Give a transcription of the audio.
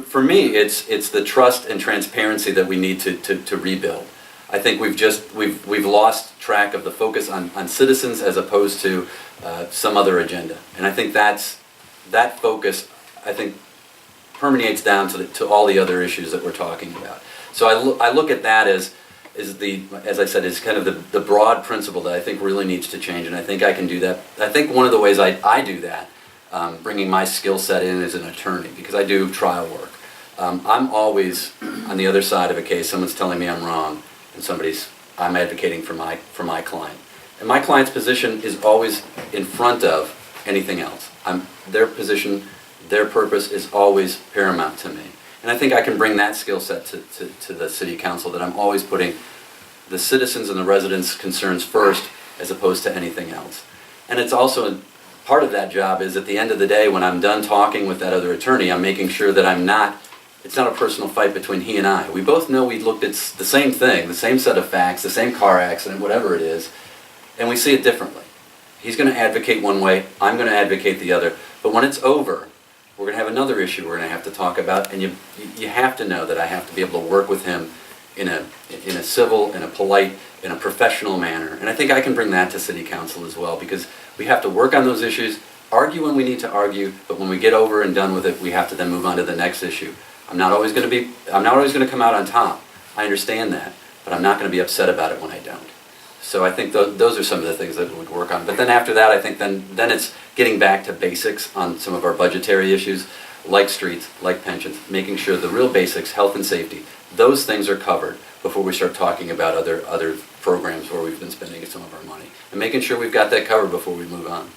For me, it's the trust and transparency that we need to rebuild. I think we've lost track of the focus on citizens as opposed to some other agenda. And I think that focus, I think, permeates down to all the other issues that we're talking about. So I look at that as I said, is kind of the broad principle that I think really needs to change, and I think I can do that. I think one of the ways I do that, bringing my skill set in as an attorney, because I do trial work. I'm always on the other side of a case. Someone's telling me I'm wrong, and I'm advocating for my client. And my client's position is always in front of anything else. Their position, their purpose is always paramount to me. And I think I can bring that skill set to the City Council, that I'm always putting the citizens and the residents' concerns first as opposed to anything else. And it's also, part of that job is at the end of the day, when I'm done talking with that other attorney, I'm making sure that it's not a personal fight between he and I. We both know we looked at the same thing, the same set of facts, the same car accident, whatever it is, and we see it differently. He's going to advocate one way, I'm going to advocate the other. But when it's over, we're going to have another issue we're going to have to talk about, and you have to know that I have to be able to work with him in a civil, in a polite, in a professional manner. And I think I can bring that to City Council as well, because we have to work on those issues, argue when we need to argue, but when we get over and done with it, we have to then move on to the next issue. I'm not always going to come out on top. I understand that, but I'm not going to be upset about it when I don't. So I think those are some of the things that we would work on. But then after that, I think then it's getting back to basics on some of our budgetary issues, like streets, like pensions, making sure the real basics, health and safety, those things are covered before we start talking about other programs where we've been spending some of our money. And making sure we've got that covered before we move on.